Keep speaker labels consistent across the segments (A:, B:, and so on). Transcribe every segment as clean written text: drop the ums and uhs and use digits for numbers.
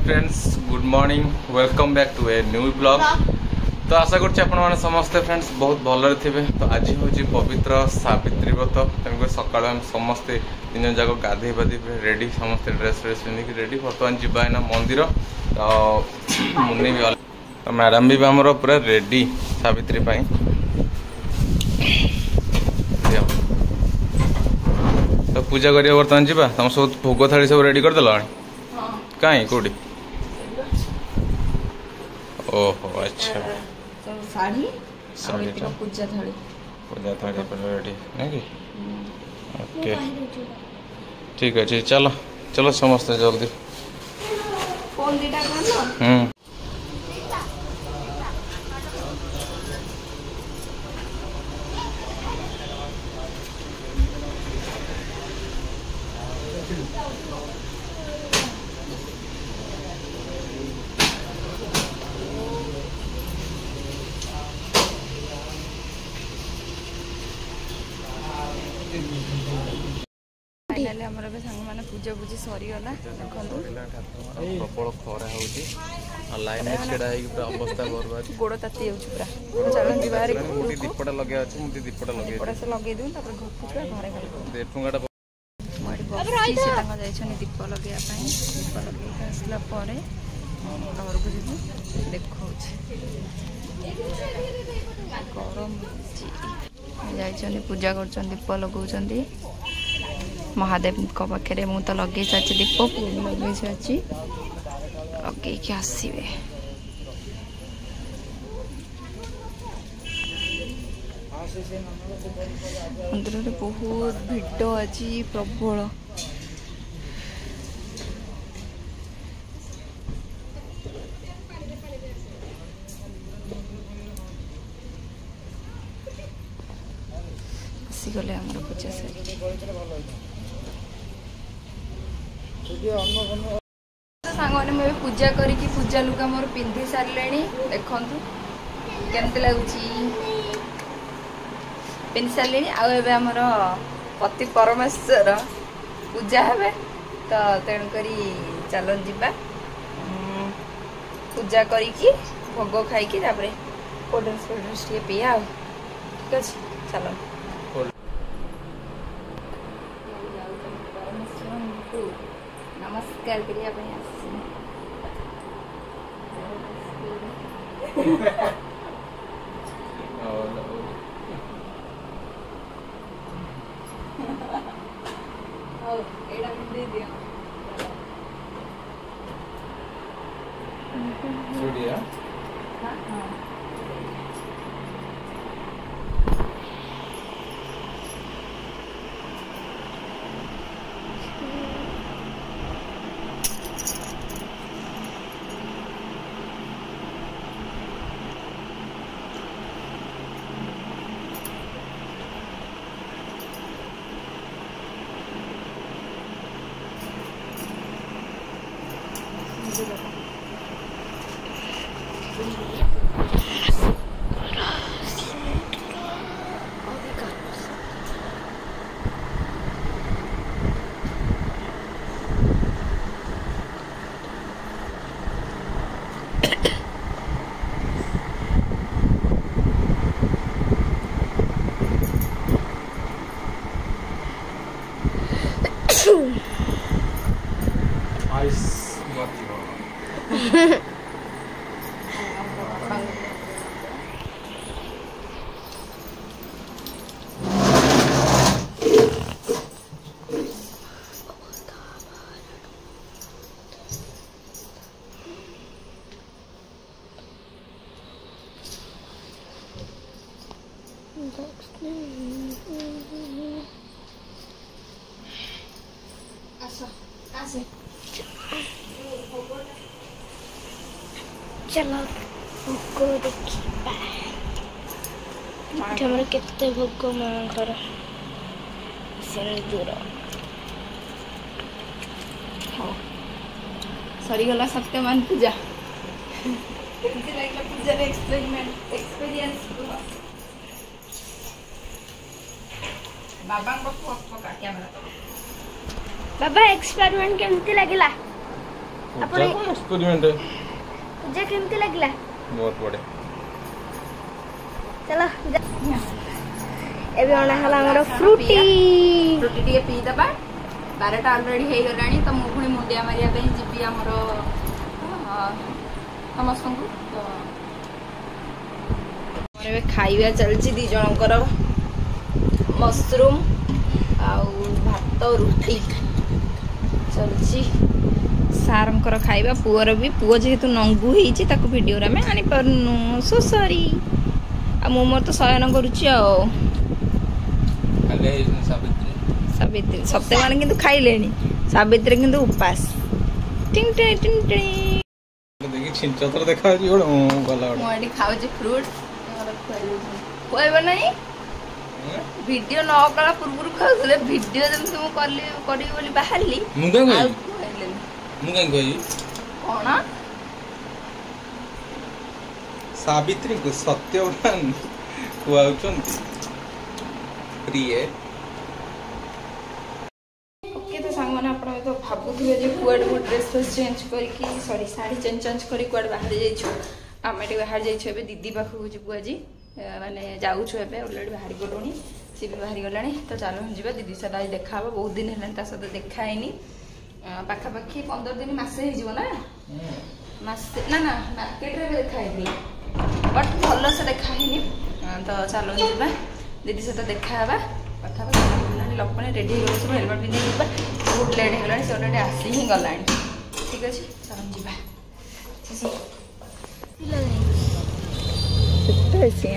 A: Friends good morning welcome back to a new blog. तो आशा करछि आपण माने समस्ते फ्रेंड्स बहुत भलरे थिबे। तो आज होची पवित्र सावित्री व्रत। तेणुक सकाळ हम समस्ते दिन जाक गाधे बाधे रेडी समस्ते ड्रेस फ्रेस पिंधिक रेडी बर्तमान जीवा है ना मंदिर। तो मुन्नी भी तो मैडम भी आमर पूरा रेडी सावित्री पाई। तो पूजा करिया बर्तमान जीवा तुम सब भोग थाली सब रेडी करदेल कहीं कौटी। ओहो अच्छा
B: साड़ी
A: साड़ी
B: पूजा थाली
A: पर रेडी नहीं कि ओके ठीक अच्छे। चलो चलो समस्त जल्दी
B: फोन दीटा कर फाइनली हमर बे संग माने पूजा पूजी सरी गला। देखंतु
A: प्रबल खरा होउची लाइन में छेड़ा है पूरा अवस्था बर्बाद
B: गोड़ ताती जाउछ पूरा। चलन जी बाहर
A: मुटी दीपटा लगे अछि मुटी दीपटा लगे
B: गोड़ से लगे दउ तापर घर पुछा घरे गला
A: दे ठुंगाटा
B: मोडी बसी से तंग जाय छनी दीप लगे पई दीप लगे आसला परे घर को जेबु देखौछ गरम जाय छनी पूजा करछन दीप लगौछन महादेव पाखे मु तो लगे सारी दीप लगे सारी लगे आसवे। मंदिर में बहुत भिड़ अच्छी प्रबल आसीगले आम पूजा सारी सांग मैंने पूजा करी पूजा लुगा मोर पिंधि सारे देखु केमती लगुच पिंधि सारे आमर पति परमेश्वर पूजा हे तो तेणुक चलन जीवा पूजा करी भोग खाई कोल्ड ड्रिंक्स टे पीया ठीक अच्छे चलन नमस्कार करिया
C: चलो भोग देखा हमर केते भोग मांकर सिंदूर
B: सरीगला सत्यमान पूजा पूजा एक्सपीरियंस बाबा को कैमरा
C: बाबा एक्सपेरिमेंट केमती लगिला
A: पूजा एक्सपेरिमेंट
C: पूजा केमती लगला
A: बहुत बड़े
C: चलो एबे ओना हला हमर फ्रूटी
B: फ्रूटी टिके पी दबा 12टा ऑलरेडी हे गलानी तो मु पुणी मुंडिया मारिया पे जीबी हमर समस्त को तो एबे खाइबा चलची दी जनकर मशरूम आउ भात रुटी चलची सारंकर खाइबा पुअर भी पुआ जेहेतु नंगू हेची ताको वीडियो रे में आनी परनु सो सॉरी आ मु मोर तो शयन करूची आ
A: खाले सावित्री
B: सावित्री सप्ते माने किंतु खाइलेनी सावित्री किंतु उपास टिंग टिंग टिंग टिंग
A: देखि छिंचतर देखा जी ओड गला ओड
B: मोडी खाउ जे फ्रूट कोइबा नहीं वीडियो न कला पुरपुर खाउले वीडियो जम तुम करली करी बोली बाहरली
A: मुंगा गई मुंगा गई
B: कोन
A: सावित्री को सत्यवान खुआउचंती प्रिय
B: ओके तो सांग माने आपण तो भाबुथिबे जे कुआड को ड्रेस चेंज करके सॉरी साड़ी चेंज करी कुआड बाहर जाइछु आमे टे बाहर जाइछु एबे दीदी पाखु जिबु आजी माने जाउछु एबे ऑलरेडी बाहर गलोनी सी भी बाहर गलानी तो चलो हम जीवा दीदी साथ आज देखा हबो बहुत दिन हेलन ता साथ देखा हैनी पाखा पाखी 15 दिन मासे हे जीवो ना मासे ना ना मार्केट रे देखा हैनी बट भलो से देखा हैनी तो चलो जीवा दीदी साथ देखा हबा पाखा पाखी लोकने रेडी हो सब हेलमेट पिंधि जीवा बहुत लेट हे गलानी से ऑलरेडी आसी ही गलानी ठीक अछि चलो जीवा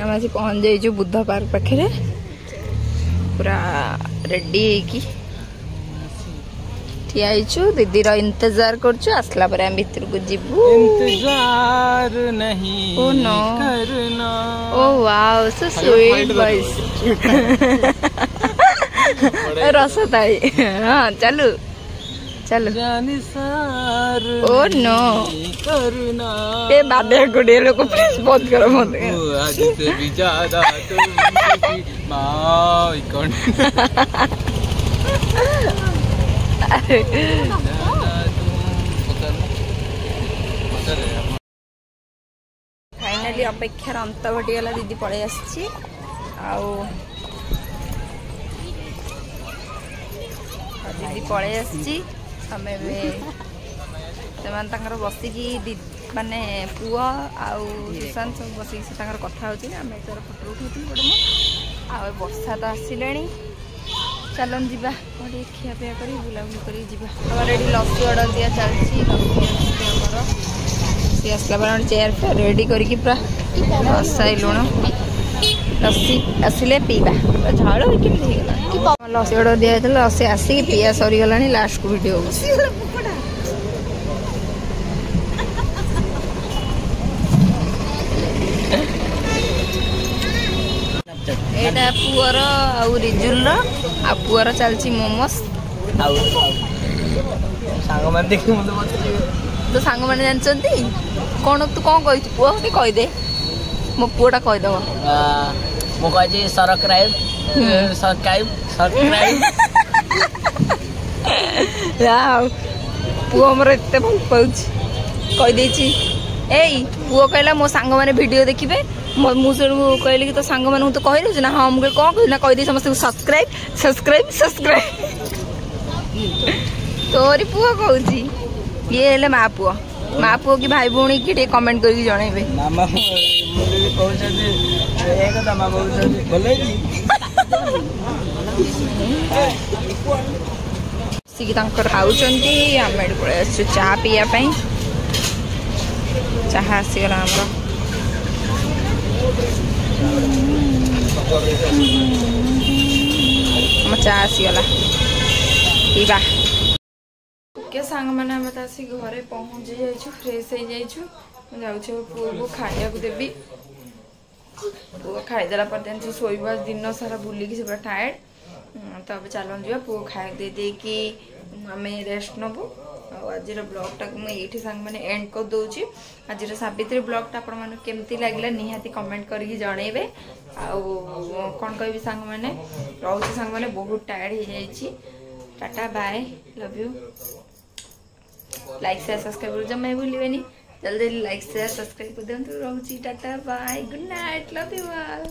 B: हम आज पहुंच जाइए बुद्ध पार्क पाखे पूरा रेडी ठिया दीदी इंतजार करसला भीतर को जीवु
A: इंतजार नहीं करना
B: ओ वाओ सो स्वीट वॉइस रसताई हाँ चलो चलो ओ नो
A: करना
B: ए बादे गुड़े लोग प्लीज बहुत करो मत
A: आज से भी ज्यादा तुम माय कौन
B: फाइनली अपेक्षार अंत घटीगला दीदी पलि आसी दीदी पलि आसी आमे बसिकी माने पुआ आउ सुशांत सब बसिक से कथा होती आम तार फोटो उठाई पड़े आ वर्षा तो आसिले चलन जीवा खिया पिया कर बुलाबुली कर रेडी लस्सी अर्डर दिया चलती सी आसला बेल चेयर फेयर रेडी करके पूरा बसाई लुण लस्सी आसिले पीवा झाड़ लस्सी अर्डर दिया लस्सी आसिक पीया सरीगला लास्ट को वीडियो एटा पुअर आउ रिजुल आ पुअर चलची मोमोस
D: सांग मान देखि मते
B: तो सांग माने जानचंती कोन तू कोन कहि पुआ के कहि दे मो पुआटा कहि दबो
D: मो कहि जे सब्सक्राइब
B: यार पुआ हमर एते भल पाउछ कहि देछि एई पुआ कहला मो सांग माने वीडियो देखिबे मुझे कहली कि तो सांग मान तो कह ना हाँ मुझे कौन कहना कहीदे समस्त सब्सक्राइब सब्सक्राइब सब्सक्राइब तोरी पुआ कहूँ ये हेले माँ पुआ कि भाई भौणी कि कमेंट करके जनइबे
D: मामा मुझे कहउछथि एक मामा कहउछथि बोले जी
B: सिकी तांकर खाउचंती आमे पळे आछु चाहा पिया पई चाहा आसीगला हमरा चा आसीगला पीवा के सांग मैंने आम आसिक घरे पहुँची जाइछु फ्रेश हो जाइछु जाऊँ पुआ को खाया देवी पुआ खाईदेला पर शोबा दिन सारा बुलिकी से पूरा टायर्ड तो अब चलन जा पुआ खाया दे देकी आम रेस्ट नबू आज ब्लॉगटा को मुझे सांग मैंने एंड कर दूची आज सावित्री ब्लॉगटा आपण मैंने केमती लगला निहाती कमेंट करके जनइबे कौन कह सांग मैंने रोचे सांग मैंने बहुत टायर्ड हो जाइए tata bye love you. Like share subscribe कर जम्मे भूलिबेनी जल्दी लाइक शेयर सब्सक्राइब कर दियंतु रहउची tata bye good night love you all.